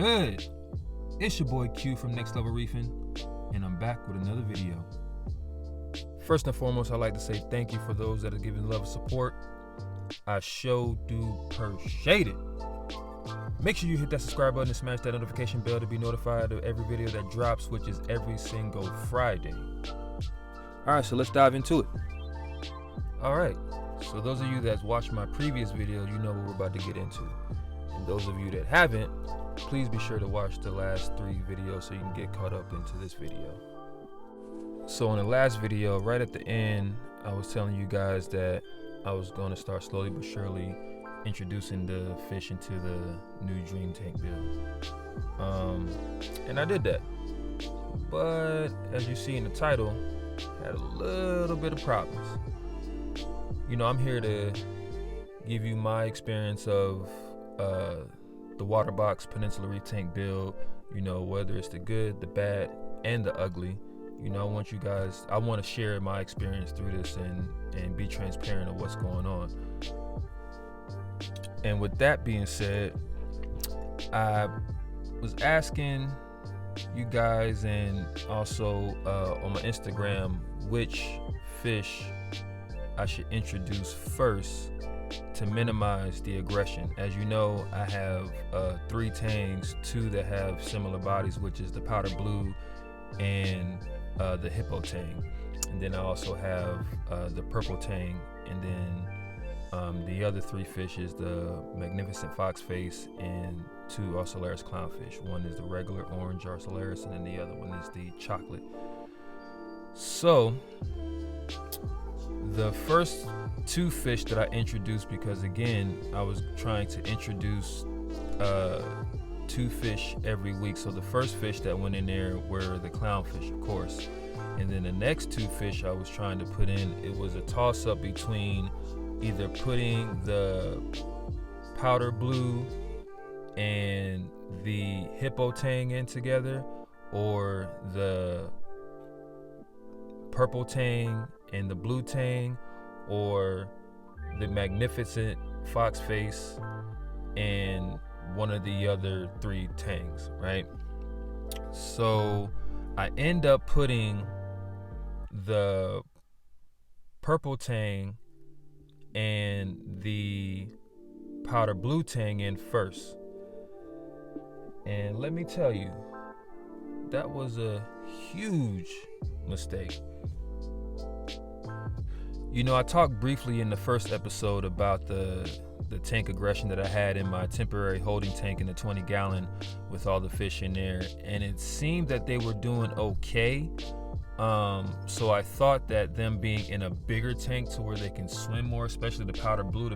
good? It's your boy Q from Next Level Reefing, and I'm back with another video. First and foremost, I'd like to say thank you for those that are giving love and support. I sure do appreciate it. Make sure you hit that subscribe button and smash that notification bell to be notified of every video that drops, which is every single Friday. Alright, so let's dive into it. Alright, so those of you that's watched my previous video, you know what we're about to get into. And those of you that haven't, please be sure to watch the last 3 videos so you can get caught up into this video. So in the last video, right at the end, I was telling you guys that I was going to start slowly but surely introducing the fish into the new dream tank build. And I did that. But as you see in the title, had a little bit of problems. You know, I'm here to give you my experience of the Waterbox Peninsula reef tank build, you know, whether it's the good, the bad, and the ugly. You know, I want to share my experience through this and be transparent of what's going on. And with that being said, I was asking you guys and also on my Instagram which fish I should introduce first to minimize the aggression. As you know, I have 3 tangs, 2 that have similar bodies, which is the powder blue and the HIPPO tang. And then I also have the purple tang, and then the other 3 fish is the magnificent foxface and 2 Ocellaris clownfish. One is the regular orange Ocellaris, and then the other one is the chocolate. So the first 2 fish that I introduced, because again, I was trying to introduce 2 fish every week. So the first fish that went in there were the clownfish, of course. And then the next 2 fish I was trying to put in, it was a toss-up between either putting the powder blue and the HIPPO tang in together, or the purple tang and the blue tang, or the magnificent foxface and one of the other 3 tangs, right? So I end up putting the purple tang and the powder blue tang in first. And let me tell you, that was a huge mistake. You know, I talked briefly in the first episode about the tank aggression that I had in my temporary holding tank in the 20-gallon with all the fish in there, and it seemed that they were doing okay. So I thought that them being in a bigger tank to where they can swim more, especially the powder blue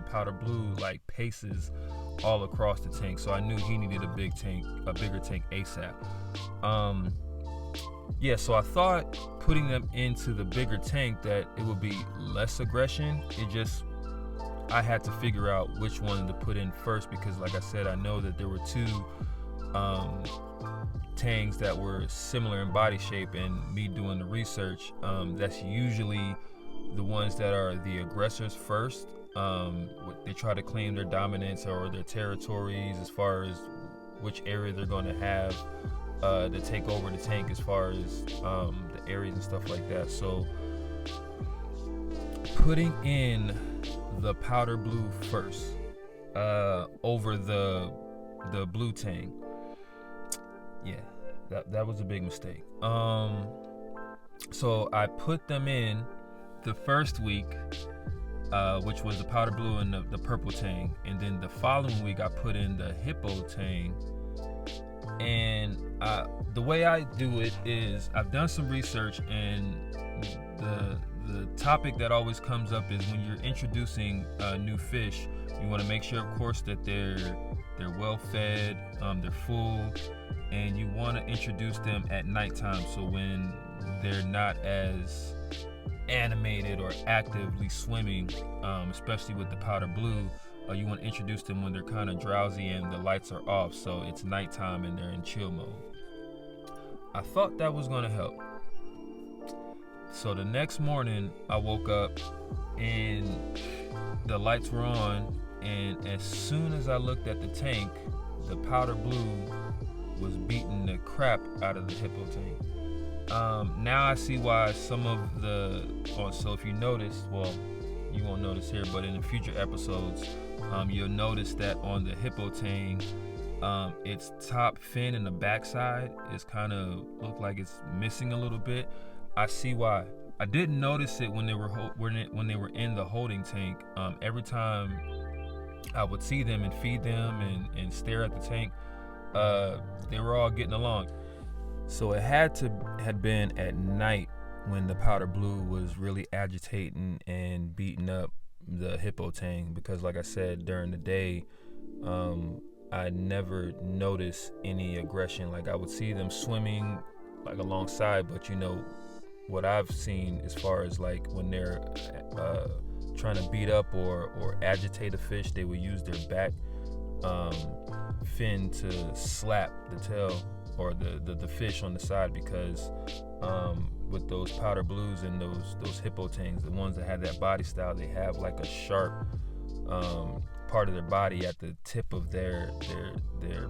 like paces all across the tank. So I knew he needed a bigger tank ASAP. Yeah, so I thought putting them into the bigger tank that it would be less aggression. I had to figure out which one to put in first, because like I said, I know that there were 2 tangs that were similar in body shape, and me doing the research, that's usually the ones that are the aggressors first. They try to claim their dominance or their territories as far as which area they're going to have to take over the tank, as far as the areas and stuff like that. So putting in the powder blue first over the blue tang, yeah, that was a big mistake. So I put them in the first week, which was the powder blue and the purple tang, and then the following week I put in the HIPPO tang. And the way I do it is, I've done some research, and the topic that always comes up is when you're introducing new fish, you want to make sure, of course, that they're well fed, they're full, and you want to introduce them at nighttime, so when they're not as animated or actively swimming, especially with the powder blue. You want to introduce them when they're kind of drowsy and the lights are off, so it's nighttime and they're in chill mode. I thought that was going to help. So the next morning I woke up and the lights were on, and as soon as I looked at the tank, the powder blue was beating the crap out of the hippo tank. Now I see why some of so if you notice, well, you won't notice here, but in the future episodes, you'll notice that on the hippo tank, its top fin and the backside is kind of look like it's missing a little bit. I see why. I didn't notice it when they were in the holding tank. Every time I would see them and feed them and stare at the tank, they were all getting along. So it had been at night when the powder blue was really agitating and beating up the hippo tank, because like I said, during the day, I never noticed any aggression. Like I would see them swimming like alongside, but what I've seen as far as like when they're trying to beat up or agitate a fish, they would use their back fin to slap the tail or the fish on the side, because with those powder blues and those hippo tangs, the ones that have that body style, they have like a sharp part of their body at the tip of their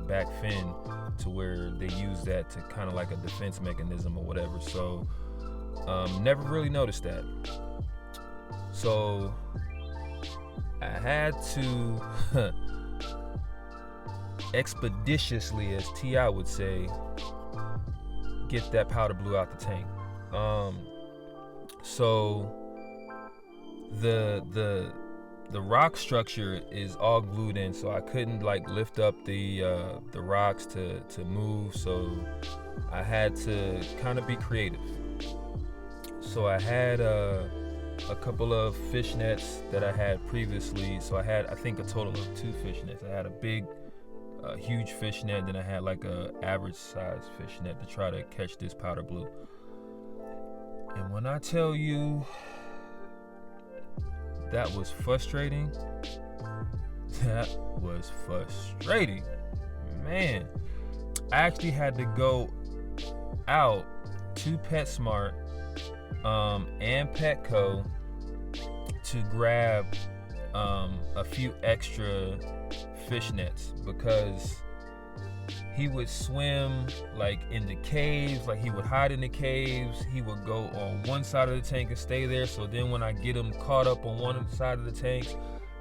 back fin, to where they use that to kind of like a defense mechanism or whatever. So never really noticed that. So I had to expeditiously, as T.I. would say, get that powder blue out the tank. So the rock structure is all glued in, so I couldn't like lift up the rocks to move. So I had to kind of be creative. So I had a couple of fish nets that I had previously. So I had, I think, a total of 2 fish nets. I had a huge fish net, then I had like a average size fish net to try to catch this powder blue. And when I tell you that was frustrating, man. I actually had to go out to PetSmart and Petco to grab a few extra fish nets, because he would swim like in the caves, like he would hide in the caves. He would go on one side of the tank and stay there. So then when I get him caught up on one side of the tank,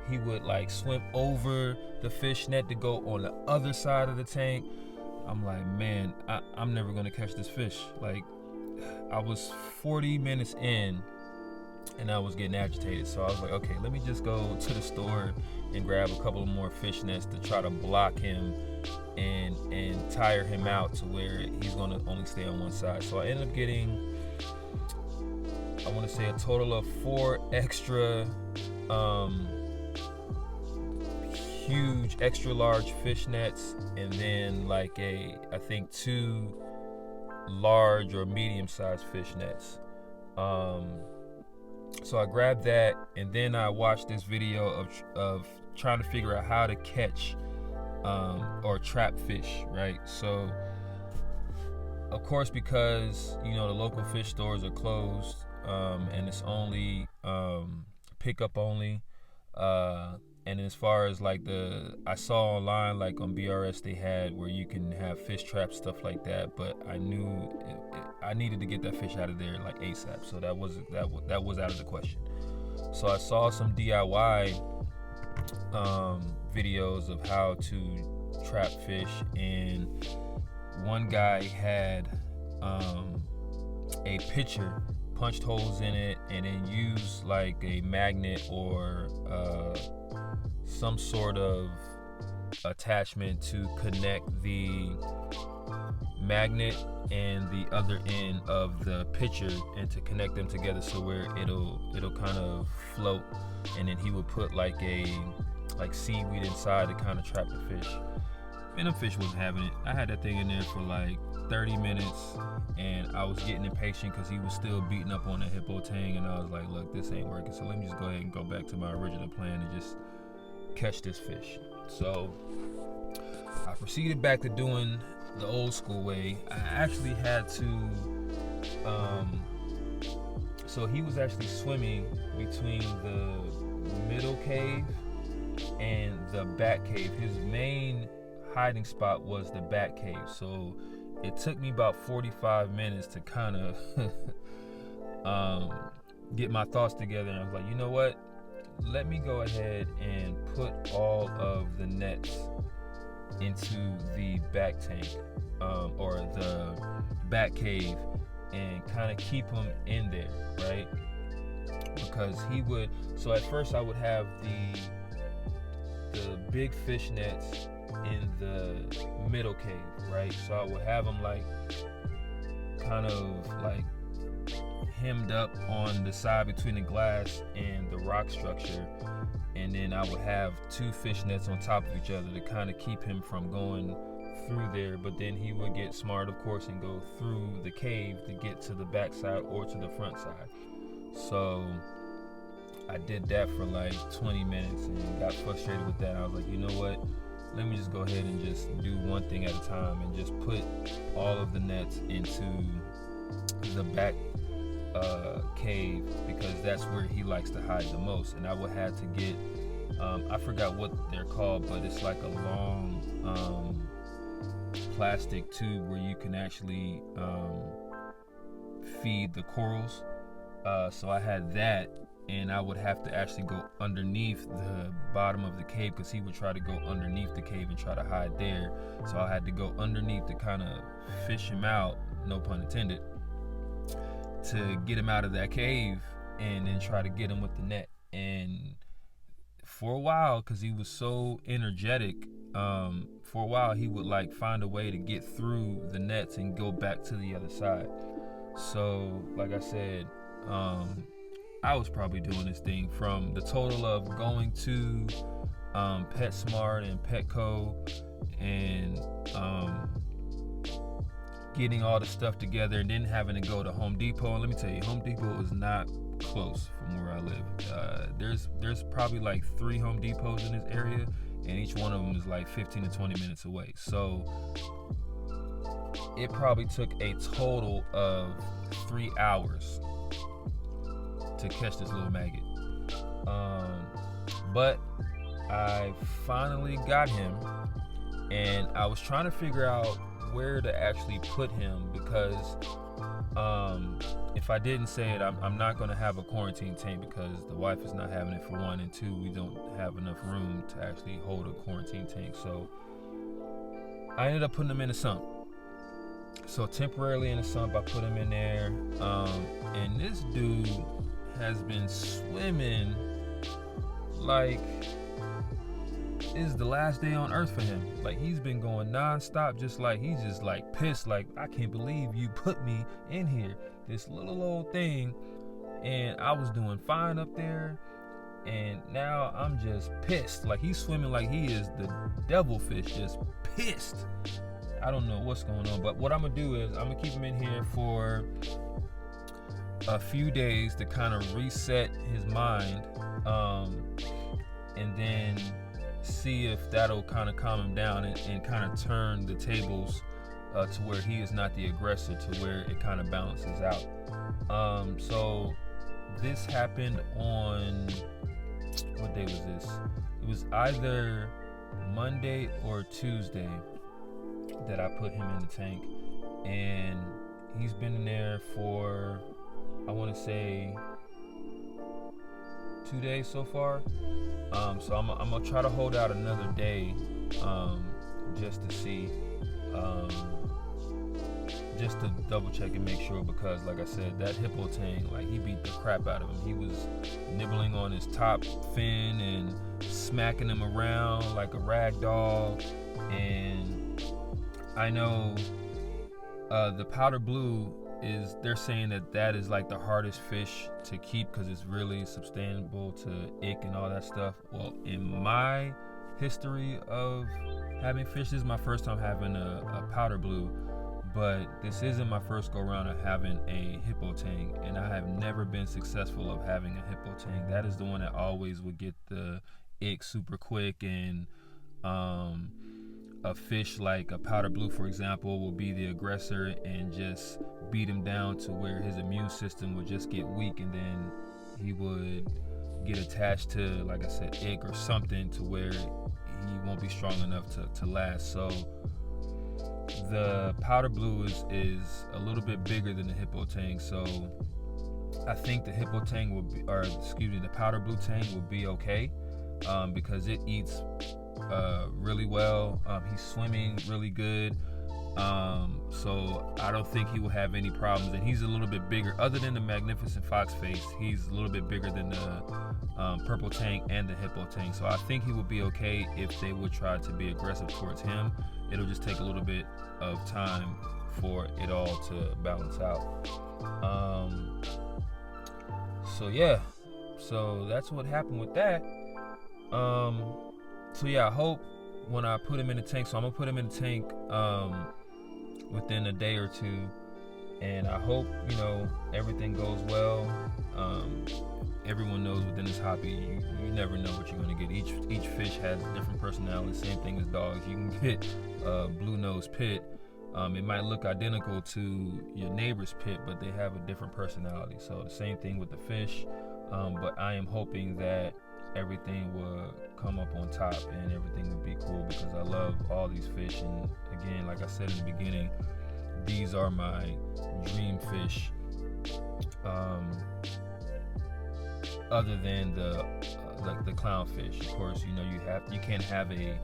he would like swim over the fish net to go on the other side of the tank. I'm like, man, I'm never gonna catch this fish. Like, I was 40 minutes in and I was getting agitated. So I was like, okay, let me just go to the store and grab a couple more fish nets to try to block him and tire him out to where he's gonna only stay on one side. So I ended up getting, I want to say, a total of 4 extra huge extra large fish nets, and then like I think 2 large or medium sized fish nets. So I grabbed that, and then I watched this video of trying to figure out how to catch or trap fish, right? So of course, because the local fish stores are closed, and it's only pickup only, and as far as like I saw online, like on BRS, they had where you can have fish traps, stuff like that, but I knew I needed to get that fish out of there like ASAP, so that was out of the question. So I saw some DIY videos of how to trap fish, and one guy had a pitcher, punched holes in it, and then used like a magnet or some sort of attachment to connect the magnet and the other end of the pitcher, and to connect them together so where it'll kind of float, and then he would put like seaweed inside to kind of trap the fish. And the fish wasn't having it. I had that thing in there for like 30 minutes, and I was getting impatient because he was still beating up on the hippo tang, and I was like, look, this ain't working, so let me just go ahead and go back to my original plan and just catch this fish. So I proceeded back to doing the old school way. I actually had to so he was actually swimming between the middle cave and the back cave. His main hiding spot was the bat cave. So it took me about 45 minutes to kind of get my thoughts together, and I was like, you know what? Let me go ahead and put all of the nets into the back tank, or the back cave, and kind of keep him in there, right? Because he would, so at first I would have the big fish nets in the middle cave, right? So I would have them like kind of like hemmed up on the side between the glass and the rock structure, and then I would have 2 fish nets on top of each other to kind of keep him from going through there. But then he would get smart, of course, and go through the cave to get to the back side or to the front side. So I did that for like 20 minutes and got frustrated with that. I was like, you know what? Let me just go ahead and just do one thing at a time and just put all of the nets into the back cave, because that's where he likes to hide the most. And I would have to get, I forgot what they're called, but it's like a long plastic tube where you can actually feed the corals. So I had that, and I would have to actually go underneath the bottom of the cave, because he would try to go underneath the cave and try to hide there. So I had to go underneath to kind of fish him out, no pun intended, to get him out of that cave, and then try to get him with the net. And for a while, because he was so energetic, for a while he would like find a way to get through the nets and go back to the other side. So like I said, I was probably doing this thing from the total of going to PetSmart and Petco and getting all the stuff together, and then having to go to Home Depot. And let me tell you, Home Depot is not close from where I live. There's probably like 3 Home Depots in this area, and each one of them is like 15 to 20 minutes away. So it probably took a total of 3 hours to catch this little maggot. But I finally got him, and I was trying to figure out where to actually put him, because if I didn't say it, I'm not going to have a quarantine tank, because the wife is not having it, for one, and 2, we don't have enough room to actually hold a quarantine tank. So I ended up putting him in a sump. So temporarily in a sump, I put him in there, and this dude has been swimming like it's the last day on earth for him. Like, he's been going non-stop, just like he's just like pissed, like, I can't believe you put me in here, this little old thing, and I was doing fine up there, and now I'm just pissed. Like, he's swimming like he is the devilfish, just pissed. I don't know what's going on, but what I'm gonna do is I'm gonna keep him in here for a few days to kind of reset his mind, and then see if that'll kind of calm him down and kind of turn the tables to where he is not the aggressor, to where it kind of balances out. So this happened on, what day was this? It was either Monday or Tuesday that I put him in the tank, and he's been in there for, I want to say, 2 days so far. So I'm gonna try to hold out another day, just to see, just to double check and make sure, because like I said, that hippo tang, like, he beat the crap out of him. He was nibbling on his top fin and smacking him around like a rag doll. And I know the powder blue is, they're saying that is like the hardest fish to keep, because it's really susceptible to ick and all that stuff. Well, in my history of having fish, this is my first time having a powder blue, but this isn't my first go around of having a hippo tang, and I have never been successful of having a hippo tang. That is the one that always would get the ick super quick, and a fish like a powder blue, for example, will be the aggressor and just beat him down to where his immune system would just get weak, and then he would get attached to, like I said, ick or something, to where he won't be strong enough to last. So the powder blue is a little bit bigger than the HIPPO Tang. So I think the HIPPO Tang will be, or excuse me, the powder blue Tang will be okay, because it eats really well. He's swimming really good. So I don't think he will have any problems, and he's a little bit bigger. Other than the magnificent fox face, he's a little bit bigger than the purple Tang and the HIPPO Tang. So I think he will be okay if they would try to be aggressive towards him. It'll just take a little bit of time for it all to balance out. So yeah, so that's what happened with that. So yeah, I hope when I put him in the tank, so I'm gonna put him in the tank within a day or two, and I hope, you know, everything goes well. Everyone knows within this hobby, you never know what you're gonna get. Each fish has different personalities. Same thing as dogs. You can get a blue-nosed pit. It might look identical to your neighbor's pit, but they have a different personality. So the same thing with the fish. But I am hoping that everything will come up on top and everything will be cool, because I love all these fish. And again, like I said in the beginning, these are my dream fish. Other than the clownfish, of course, you know, you can't have a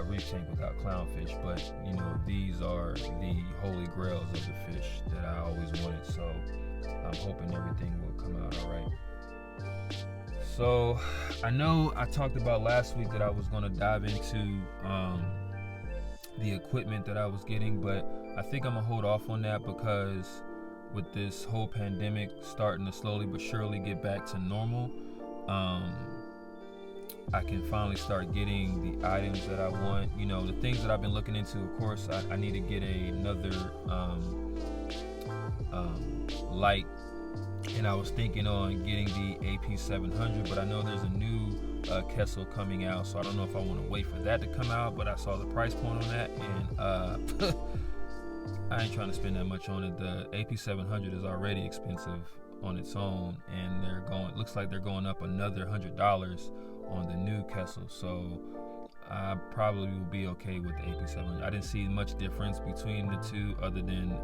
reef tank without clownfish, but you know, these are the holy grails of the fish that I always wanted. So I'm hoping everything will come out all right. So I know I talked about last week that I was going to dive into the equipment that I was getting, but I think I'm gonna hold off on that, because with this whole pandemic starting to slowly but surely get back to normal, I can finally start getting the items that I want. You know, the things that I've been looking into, of course, I need to get another light, and I was thinking on getting the AP 700, but I know there's a new Kessel coming out, so I don't know if I want to wait for that to come out. But I saw the price point on that, and I ain't trying to spend that much on it. The AP 700 is already expensive on its own, and looks like they're going up another $100 on the new Kessel. So I probably will be okay with the AP 700. I didn't see much difference between the two, other than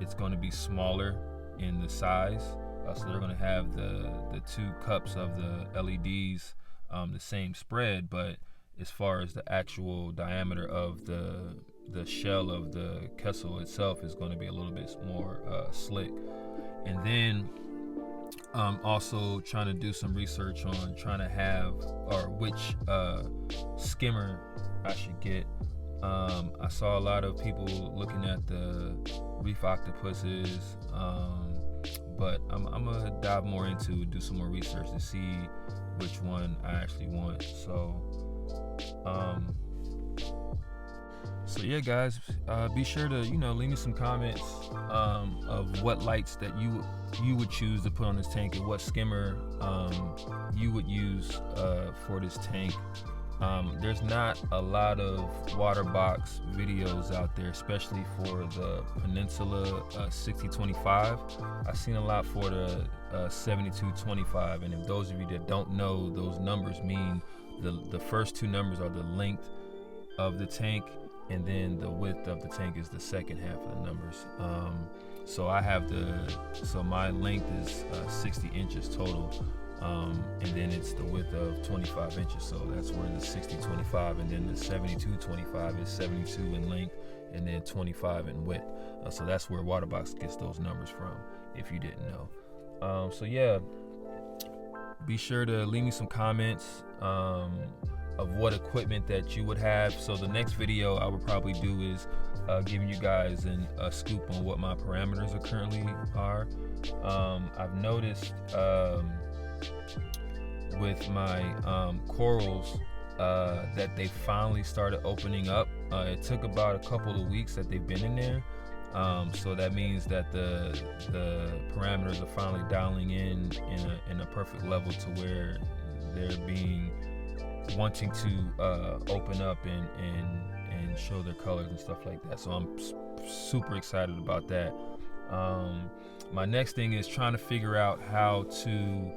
it's going to be smaller in the size. So they're going to have the two cups of the LEDs the same spread, but as far as the actual diameter of the shell of the Kessel itself is going to be a little bit more slick. And then also trying to do some research on trying to have, or which skimmer I should get. I saw a lot of people looking at the reef octopuses, but I'm gonna dive more into, do some more research to see which one I actually want. So yeah, guys, be sure to, you know, leave me some comments of what lights that you would choose to put on this tank, and what skimmer you would use for this tank. There's not a lot of Waterbox videos out there, especially for the Peninsula 6025. I've seen a lot for the 7225, and if those of you that don't know, those numbers mean the first two numbers are the length of the tank, and then the width of the tank is the second half of the numbers. So I have so my length is 60 inches total, and then it's the width of 25 inches. So that's where the 6025, and then the 7225 is 72 in length and then 25 in width. So that's where Waterbox gets those numbers from, if you didn't know. So yeah, be sure to leave me some comments of what equipment that you would have. So the next video I would probably do is giving you guys a scoop on what my parameters currently are. I've noticed with my corals that they finally started opening up. It took about a couple of weeks that they've been in there. So that means that the parameters are finally dialing in a perfect level to where they're wanting to open up and show their colors and stuff like that. So I'm super excited about that. My next thing is trying to figure out how to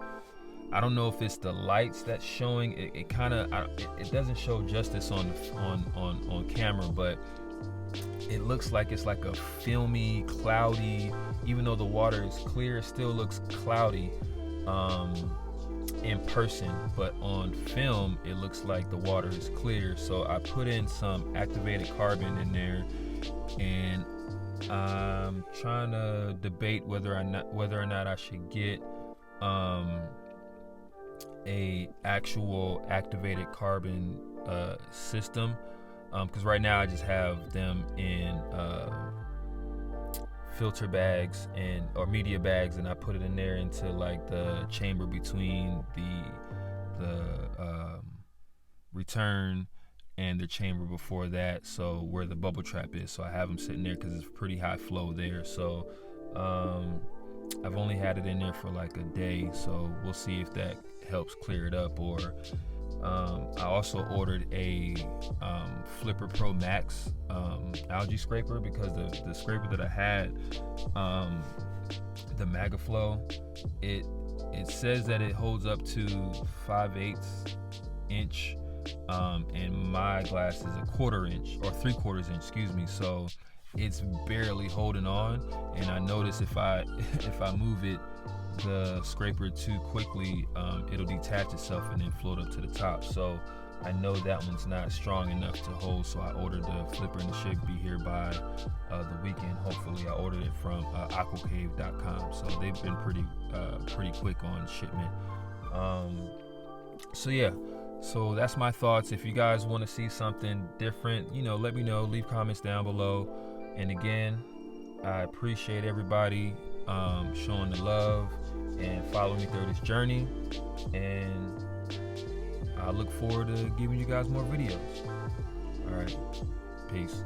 I don't know if it's the lights that's showing. It kind of it doesn't show justice on camera, but it looks like it's like a filmy, cloudy. Even though the water is clear, it still looks cloudy in person. But on film, it looks like the water is clear. So I put in some activated carbon in there, and I'm trying to debate whether or not I should get a actual activated carbon system, because right now I just have them in filter bags or media bags, and I put it in there into like the chamber between the return and the chamber before that, so where the bubble trap is. So I have them sitting there because it's pretty high flow there. So I've only had it in there for like a day, so we'll see if that helps clear it up. Or I also ordered a Flipper Pro Max algae scraper, because the scraper that I had, the MagaFlow, it says that it holds up to 5/8 inch, and my glass is 1/4 inch or 3/4 inch, excuse me. So it's barely holding on, and I notice if I move it, the scraper, too quickly, it'll detach itself and then float up to the top. So I know that one's not strong enough to hold, so I ordered the flipper, and it should be here by the weekend. Hopefully, I ordered it from aquacave.com, so they've been pretty quick on shipment. So yeah, so that's my thoughts. If you guys want to see something different, let me know. Leave comments down below. And again, I appreciate everybody showing the love and following me through this journey, and I look forward to giving you guys more videos. All right, peace.